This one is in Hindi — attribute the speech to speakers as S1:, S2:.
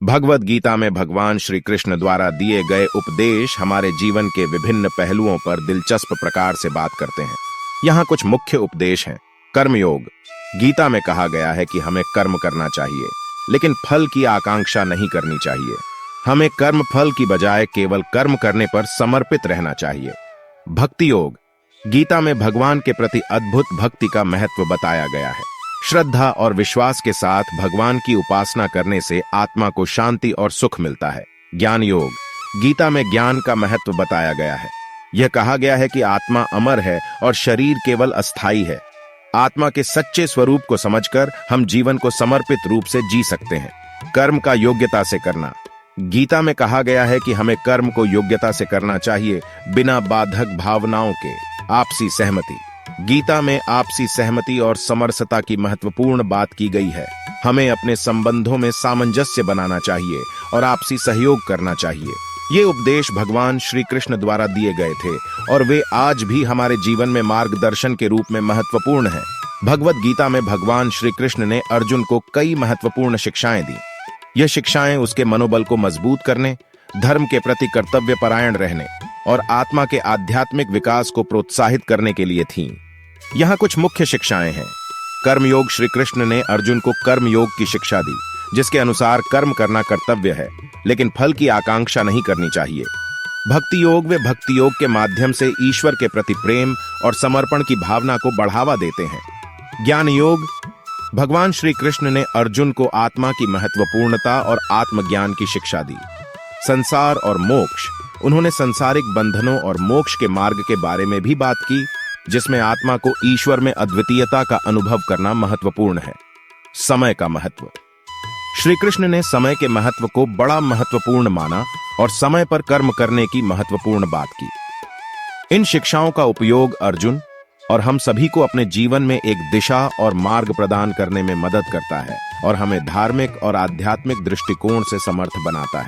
S1: भगवद गीता में भगवान श्री कृष्ण द्वारा दिए गए उपदेश हमारे जीवन के विभिन्न पहलुओं पर दिलचस्प प्रकार से बात करते हैं। यहाँ कुछ मुख्य उपदेश हैं। कर्मयोग। गीता में कहा गया है कि हमें कर्म करना चाहिए, लेकिन फल की आकांक्षा नहीं करनी चाहिए। हमें कर्म फल की बजाय केवल कर्म करने पर समर्पित रहना चाहिए। भक्ति योग। गीता में भगवान के प्रति अद्भुत भक्ति का महत्व बताया गया है। श्रद्धा और विश्वास के साथ भगवान की उपासना करने से आत्मा को शांति और सुख मिलता है। ज्ञान योग। गीता में ज्ञान का महत्व बताया गया है। यह कहा गया है कि आत्मा अमर है और शरीर केवल अस्थायी है। आत्मा के सच्चे स्वरूप को समझकर हम जीवन को समर्पित रूप से जी सकते हैं। कर्म का योग्यता से करना। गीता में कहा गया है कि हमें कर्म को योग्यता से करना चाहिए, बिना बाधक भावनाओं के। आपसी सहमति। गीता में आपसी सहमति और समरसता की महत्वपूर्ण बात की गई है। हमें अपने संबंधों में सामंजस्य बनाना चाहिए और आपसी सहयोग करना चाहिए। ये उपदेश भगवान श्री कृष्ण द्वारा दिए गए थे और वे आज भी हमारे जीवन में मार्गदर्शन के रूप में महत्वपूर्ण हैं। भगवद गीता में भगवान श्री कृष्ण ने अर्जुन को कई महत्वपूर्ण शिक्षाएं दी। यह शिक्षाएं उसके मनोबल को मजबूत करने, धर्म के प्रति कर्तव्यपरायण रहने और आत्मा के आध्यात्मिक विकास को प्रोत्साहित करने के लिए थीं। यहाँ कुछ मुख्य शिक्षाएं हैं। कर्मयोग। श्री कृष्ण ने अर्जुन को कर्मयोग की शिक्षा दी, जिसके अनुसार कर्म करना कर्तव्य है, लेकिन फल की आकांक्षा नहीं करनी चाहिए। भक्ति योग। वे भक्ति योग के माध्यम से ईश्वर के प्रति प्रेम और समर्पण की भावना को बढ़ावा देते हैं। ज्ञान योग। भगवान श्री कृष्ण ने अर्जुन को आत्मा की महत्वपूर्णता और आत्मज्ञान की शिक्षा दी। संसार और मोक्ष। उन्होंने संसारिक बंधनों और मोक्ष के मार्ग के बारे में भी बात की, जिसमें आत्मा को ईश्वर में अद्वितीयता का अनुभव करना महत्वपूर्ण है। समय का महत्व। श्री कृष्ण ने समय के महत्व को बड़ा महत्वपूर्ण माना और समय पर कर्म करने की महत्वपूर्ण बात की। इन शिक्षाओं का उपयोग अर्जुन और हम सभी को अपने जीवन में एक दिशा और मार्ग प्रदान करने में मदद करता है और हमें धार्मिक और आध्यात्मिक दृष्टिकोण से समर्थ बनाता है।